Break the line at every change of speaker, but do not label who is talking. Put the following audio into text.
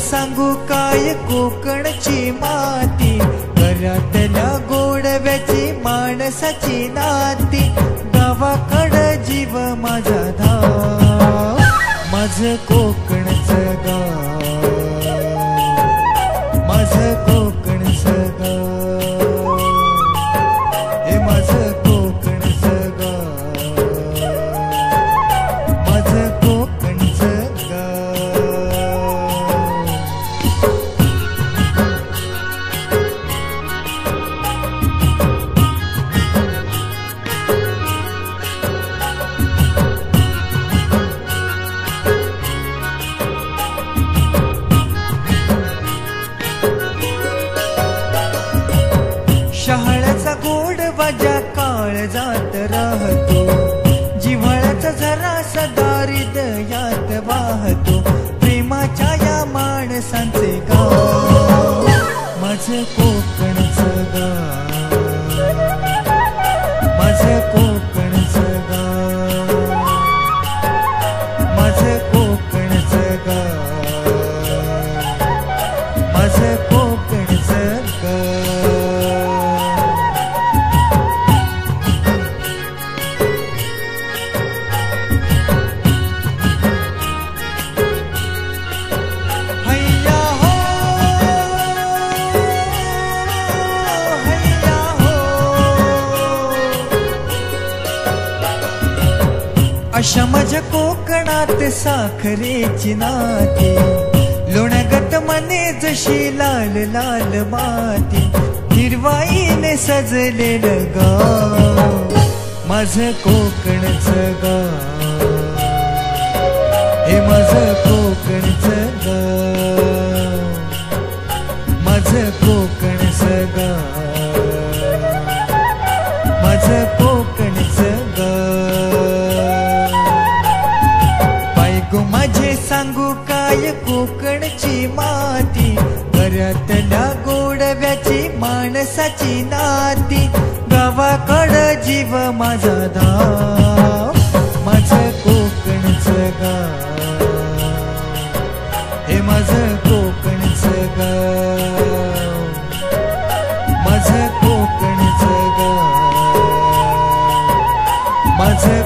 सांगू काय कोकणची माती, घरातल्या गोडव्याची माणसाची नाती, गावाकडं जीव माझा धाव, माझं कोकणचं गाव, माझं कोकणचं गाव, हे माझं कोकणचं गाव, माझं कोकणचं गाव. शहाळ्याचा गोड वाजा काळजात राहतो, जिव्हाळ्याचा झरा दारिद्र्यात वाहतो, प्रेमाच्या या माणसांचे गाव, माझं कोकणचं गाव, माझं कोकणचं गाव, माझं कोकणचं गाव, माझं कोकणचं गाव. अशा माझ्या कोकणात साखरेची नाती, लोण्यागत मने जशी लाल लाल माती, हिरवाईने सजलेलं गाव, माझं कोकणचं गाव, हे माझं कोकणचं गाव, माझं कोकणचं गाव, माझं कोकणचं गाव. माझे सांगू काय कोकणची माती, घरातल्या गोडव्याची माणसाची नाती, गावाकडं जीव माझा धाव, माझं कोकणचं गाव, हे माझं कोकणचं गाव, माझं कोकणचं गाव, माझं